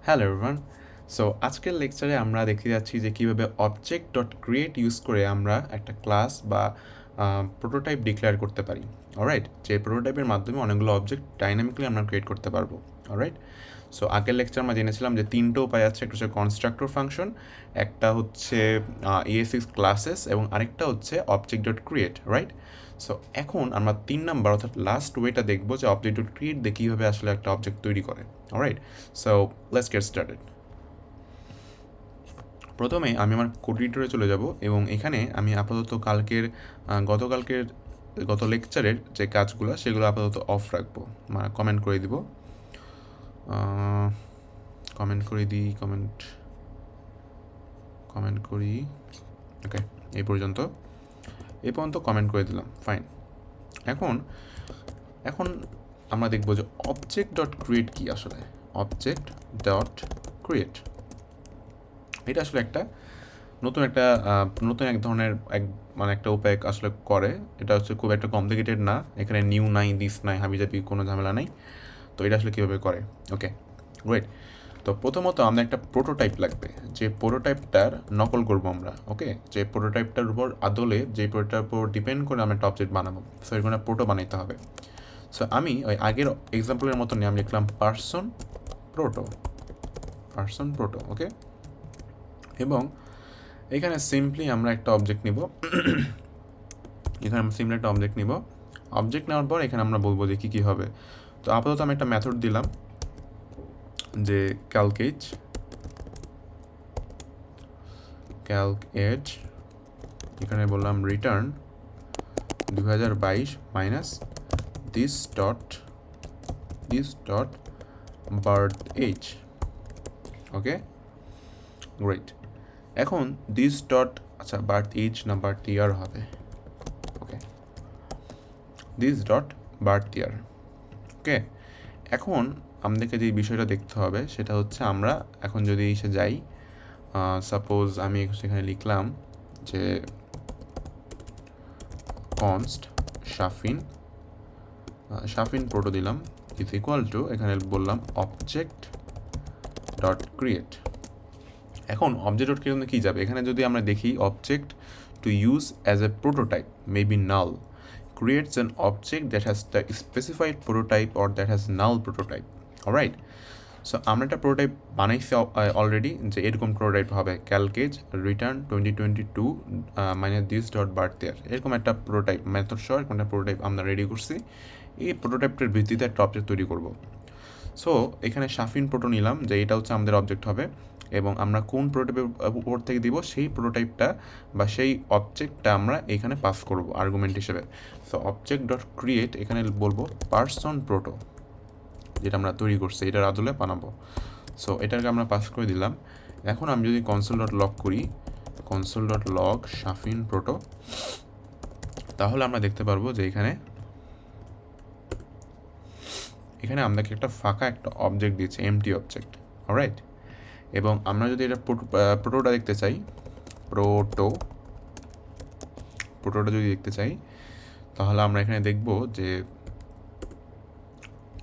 Hello everyone. So আজকের লেকচারে আমরা দেখতে যাচ্ছি যে কীভাবে Object.Create ইউজ করে আমরা একটা ক্লাস বা প্রোটোটাইপ ডিক্লেয়ার করতে পারি। অলরাইট, যে প্রোটোটাইপের মাধ্যমে অনেকগুলো অবজেক্ট ডাইনামিকলি আমরা ক্রিয়েট করতে পারবো। অলরাইট, সো আগের লেকচার আমরা জেনেছিলাম যে তিনটে উপায় আছে। একটা হচ্ছে কনস্ট্রাক্টর ফাংশন, একটা হচ্ছে ES6 ক্লাসেস এবং আরেকটা হচ্ছে Object.Create, রাইট? সো এখন আমরা 3 নাম্বার অর্থাৎ লাস্ট ওয়েটা দেখবো যে Object.Create দিয়ে কীভাবে আসলে একটা অবজেক্ট তৈরি করে। Alright, so let's get started. প্রথমে আমি আমার কোড এডিটরে চলে যাব এবং এখানে আমি আপাতত গত লেকচারের যে কাজগুলো সেগুলো আপাতত অফ রাখবো, মানে কমেন্ট করে দিব। কমেন্ট করি। ওকে, এই পর্যন্ত কমেন্ট করে দিলাম। ফাইন। এখন আমরা দেখব যে Object.Create কি আসলে। Object.Create এটা আসলে নতুন এক ধরনের একটা উপায় আসলে করে। এটা হচ্ছে খুব একটা কমপ্লিকেটেড না, এখানে নিউ নাই, দিস নাই, হাবিজাবি কোনো ঝামেলা নাই। তো এটা আসলে কীভাবে করে, ওকে গ্রেট। তো প্রথমত আমরা একটা প্রোটোটাইপ লাগবে, যে প্রোটোটাইপটার নকল করবো আমরা। ওকে, যে প্রোটোটাইপটার উপর যে প্রোটোটাইপের উপর ডিপেন্ড করে আমরা একটা অবজেক্ট বানাবো। সো এখানে প্রোটো বানাইতে হবে। সো আমি ওই আগের এক্সাম্পলের মতো নিয়ে আমি লিখলাম পার্সন প্রোটো। ওকে, এবং এখানে সিম্পলি আমরা একটা অবজেক্ট নিব। অবজেক্ট নেওয়ার পর এখানে আমরা বলবো যে কী হবে। তো আপাতত আমি একটা মেথড দিলাম যে ক্যালক এজ, এখানে বললাম return 2022 minus this dot birth age. Okay great. এখন দিস ডট, আচ্ছা বার্থ এজ না বার্থ ইয়ার হবে। Okay, this dot birth year. Okay, এখন আমাদেরকে যে বিষয়টা দেখতে হবে সেটা হচ্ছে আমরা এখন যদি এসে যাই, সাপোজ আমি সেখানে লিখলাম যে কনস্ট শাফিন প্রোটো দিলাম ইজ ইকুয়াল টু, এখানে বললাম Object.Create। এখন Object.Create কী যাবে, এখানে যদি আমরা দেখি object to use as a prototype may be null, creates an object that has the specified prototype or that has null prototype. Alright, so আমরা একটা প্রোটোটাইপ বানাইছি অলরেডি, যে এরকম প্রোটোটাইপ হবে calc age return 2022 minus this dot birth year, এরকম একটা prototype method সহ একটা প্রোটোটাইপ আমরা রেডি করছি। এই প্রোটোটাইপটার ভিত্তিতে একটা অবজেক্ট তৈরি করব। সো এখানে শাফিন প্রোটো নিলাম, যে এটা হচ্ছে আমাদের অবজেক্ট হবে, এবং আমরা কোন প্রোটোটাইপের উপর থেকে দিব সেই প্রোটোটাইপটা বা সেই অবজেক্টটা আমরা এখানে পাস করব আর্গুমেন্ট হিসেবে। সো Object.Create এখানে বলবো পার্সন প্রোটো, যেটা আমরা তৈরি করছি এটার আদলে বানাবো। সো এটাকে আমরা পাস করে দিলাম। এখন আমি যদি console.log করি, console.log শাফিন প্রোটো, তাহলে আমরা দেখতে পারবো যে এখানে আমাদেরকে একটা ফাঁকা একটা অবজেক্ট দিয়েছে, এমটি অবজেক্ট। অলরাইট, এবং আমরা যদি এটা প্রোটোটা দেখতে চাই, প্রোটোটা যদি দেখতে চাই, তাহলে আমরা এখানে দেখব যে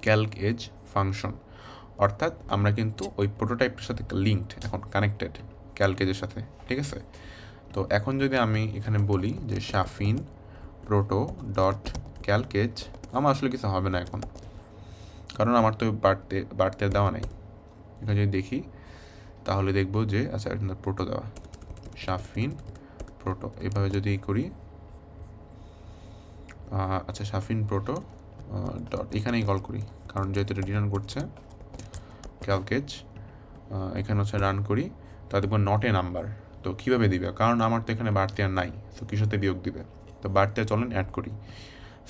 ক্যালক এজ ফাংশন, অর্থাৎ আমরা কিন্তু ওই প্রোটোটাইপের সাথে লিঙ্কড, এখন কানেক্টেড ক্যালক এজের সাথে। ঠিক আছে, তো এখন যদি আমি এখানে বলি যে Shafin proto dot calc age, আমার আসলে কিছু হবে না এখন, কারণ আমার তো বাড়তে দেওয়া নাই। এখানে যদি দেখি তাহলে দেখব যে আচ্ছা এখানে প্রোটো দেওয়া, শাফিন প্রোটো, এভাবে যদি করি, আচ্ছা শাফিন প্রোটো ডট এখানেই কল করি, কারণ যেহেতু এটা রিটার্ন করছে ক্যালকেজ, এখানে হচ্ছে রান করি, তা দেখবো নট এ নাম্বার। তো কীভাবে দিবে, কারণ আমার তো এখানে বাড়তি আর নাই, তো কিসতে বিয়োগ দিবে। তো বাড়তি চলেন অ্যাড করি।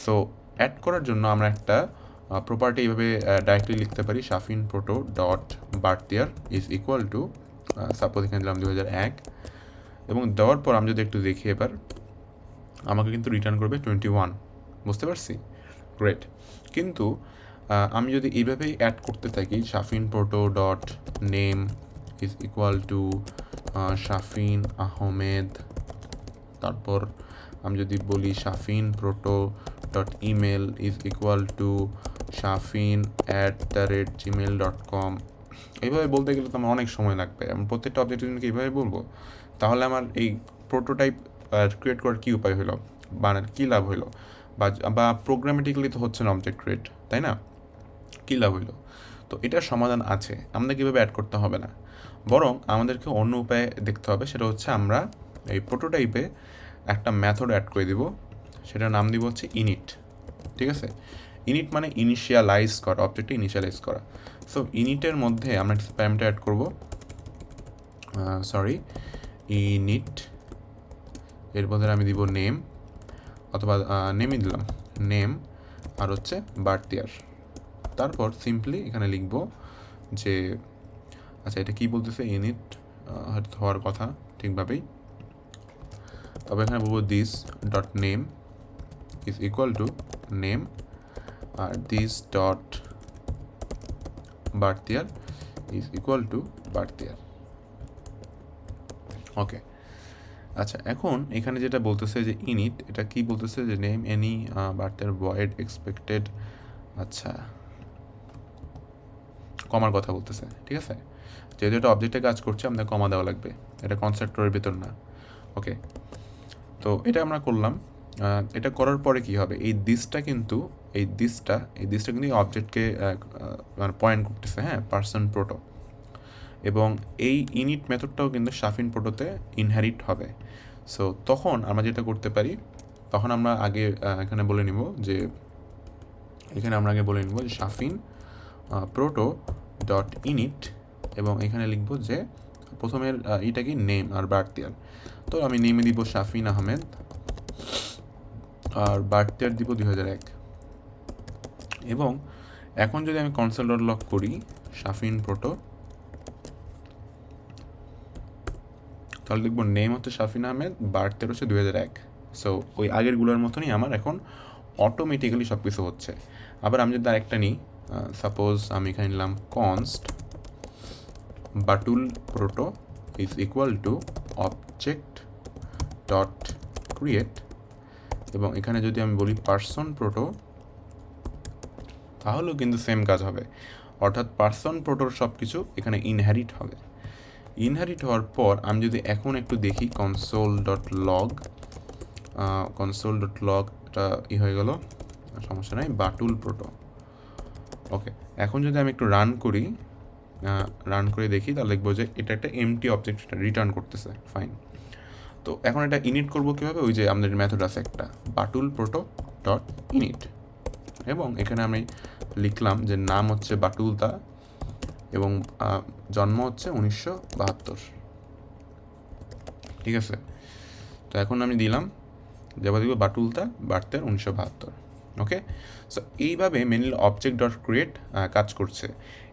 সো অ্যাড করার জন্য আমরা একটা প্রপার্টি এইভাবে ডাইরেক্টলি লিখতে পারি, Shafin proto dot birth year is equal to, suppose এখানে দিলাম 2001, এবং দেওয়ার পর আমি যদি একটু দেখি এবার আমাকে কিন্তু রিটার্ন করবে 21। বুঝতে পারছি, গ্রেট। কিন্তু আমি যদি এইভাবেই অ্যাড করতে থাকি, Shafin proto dot name is equal to Shafin Ahmed, তারপর আমি যদি বলি Shafin proto dot email is equal to শাফিন@gmail.com, এইভাবে বলতে গেলে তো আমার অনেক সময় লাগবে, আমি প্রত্যেকটা অবজেক্টের জন্য এইভাবে বলবো, তাহলে আমার এই প্রোটোটাইপ ক্রিয়েট করার কী উপায় হলো, বা কী লাভ হইলো, বা প্রোগ্রামেটিক্যালি তো হচ্ছে না অবজেক্ট ক্রিয়েট, তাই না? কী লাভ হইলো? তো এটার সমাধান আছে, আমরা কীভাবে অ্যাড করতে হবে না, বরং আমাদেরকে অন্য উপায়ে দেখতে হবে। সেটা হচ্ছে আমরা এই প্রোটোটাইপে একটা মেথড অ্যাড করে দিব, সেটার নাম দিব হচ্ছে ইনিট। ঠিক আছে, ইনিট মানে ইনিশিয়ালাইজ করা, অবজেক্টে ইনিশিয়ালাইজ করা। সো ইনিটের মধ্যে আমরা একটা প্যারামিটার অ্যাড করব, ইনিট, এর মধ্যে আমি দিব নেম, অথবা নেমই দিলাম, নেম, আর হচ্ছে বার্থ ইয়ার। তারপর সিম্পলি এখানে লিখব যে, আচ্ছা এটা কি বলতেছে, ইনিট হয়তো হওয়ার কথা ঠিকভাবেই, তবে এখানে বলবো this dot name is equal to name, আর this dot birth year is equal to birth year. Okay, আচ্ছা এখন এখানে যেটা বলতেছে যে ইনিট, এটা কি বলতেছে যে নেম এনি বার্থ ইয়ার ভয়েড এক্সপেক্টেড, আচ্ছা কমার কথা বলতেছে। ঠিক আছে, যেহেতু এটা অবজেক্টে কাজ করছে আমাদের কমা দেওয়া লাগবে, এটা কনস্ট্রাক্টরের ভিতর না। ওকে, তো এটা আমরা করলাম। এটা করার পরে কি হবে, এই দিসটা কিন্তু কিন্তু এই অবজেক্টকে মানে পয়েন্ট করতেছে, হ্যাঁ, পার্সন প্রোটো, এবং এই ইনিট মেথডটাও কিন্তু শাফিন প্রোটোতে ইনহেরিট হবে। সো তখন আমরা যেটা করতে পারি, তখন আমরা আগে এখানে বলে নিব যে, শাফিন প্রোটো ডট ইনিট, এবং এখানে লিখব যে প্রথমের এটা কি নেম আর বার্থ ইয়ার। তো আমি নেমে দিব শাফিন আহমেদ, আর বার্থ ইয়ার দিব 2001। এবং এখন যদি আমি কনসোল ডট লগ করি শাফিন প্রোটো, তাহলে দেখবো নেম হচ্ছে শাফিন আহমেদ, বার্থ ইয়ার হচ্ছে 2001। সো ওই আগেরগুলোর মতনই আমার এখন অটোমেটিক্যালি সব কিছু হচ্ছে। আবার আমি যদি আরেকটা নিই, সাপোজ আমি এখানে নিলাম const Batul proto is equal two object dot create, এবং এখানে যদি আমি বলি পার্সন প্রোটো, তাহলেও কিন্তু সেম কাজ হবে, অর্থাৎ পার্সন প্রোটোর সব কিছু এখানে ইনহেরিট হবে। ইনহেরিট হওয়ার পর আমি যদি এখন একটু দেখি কনসোল ডট লগ, এটা হয়ে গেল, সমস্যা নাই, বাটুল প্রোটো। ওকে, এখন যদি আমি একটু রান করে দেখি, তাহলে দেখবো যে এটা একটা এমটি অবজেক্ট রিটার্ন করতেছে, ফাইন। তো এখন এটা ইনিট করবো কীভাবে, ওই যে আমাদের মেথড আছে একটা বাটুল প্রোটো ডট ইনিট, এবং এখানে আমি লিখলাম যে নাম হচ্ছে বাটুলতা, এবং জন্ম হচ্ছে 1972। ঠিক আছে, তো এখন আমি দিলাম দেখব বাটুলতা, বার্থের 1972। ওকে, সো এইভাবে মেনলি অবজেক্ট ডট ক্রিয়েট কাজ করছে।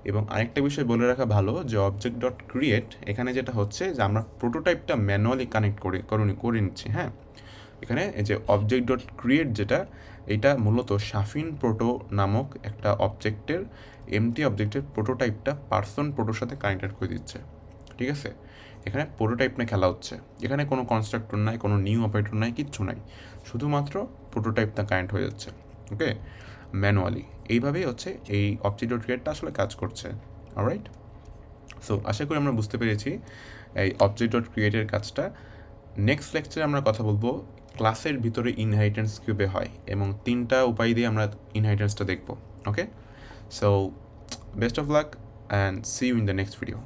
এবং আরেকটা বিষয় বলে রাখা ভালো যে অবজেক্ট ডট ক্রিয়েট এখানে যেটা হচ্ছে যে আমরা প্রোটোটাইপটা ম্যানুয়ালি কানেক্ট করে নিচ্ছি। হ্যাঁ, এখানে এই যে অবজেক্ট ডট ক্রিয়েট যেটা, এটা মূলত শাফিন প্রোটো নামক একটা অবজেক্টের এমটি অবজেক্টের প্রোটোটাইপটা পার্সন প্রোটোর সাথে কানেক্টেড করে দিচ্ছে। ঠিক আছে, এখানে প্রোটোটাইপ নিয়ে খেলা হচ্ছে, এখানে কোনো কনস্ট্রাক্টর নাই, কোনো নিউ অপারেটর নাই, কিচ্ছু নাই, শুধুমাত্র প্রোটোটাইপটা কানেক্ট হয়ে যাচ্ছে। ওকে, ম্যানুয়ালি এইভাবেই হচ্ছে এই অবজেক্ট ডট ক্রিয়েটটা আসলে কাজ করছে। অলরাইট, সো আশা করি আমরা বুঝতে পেরেছি এই অবজেক্ট ডট ক্রিয়েটের কাজটা। নেক্সট লেকচারে আমরা কথা বলবো ক্লাসের ভিতরে ইনহেরিটেন্স কীভাবে হয়, এবং 3টা উপায় দিয়ে আমরা ইনহেরিটেন্সটা দেখব। Okay, so best of luck and see you in the next video.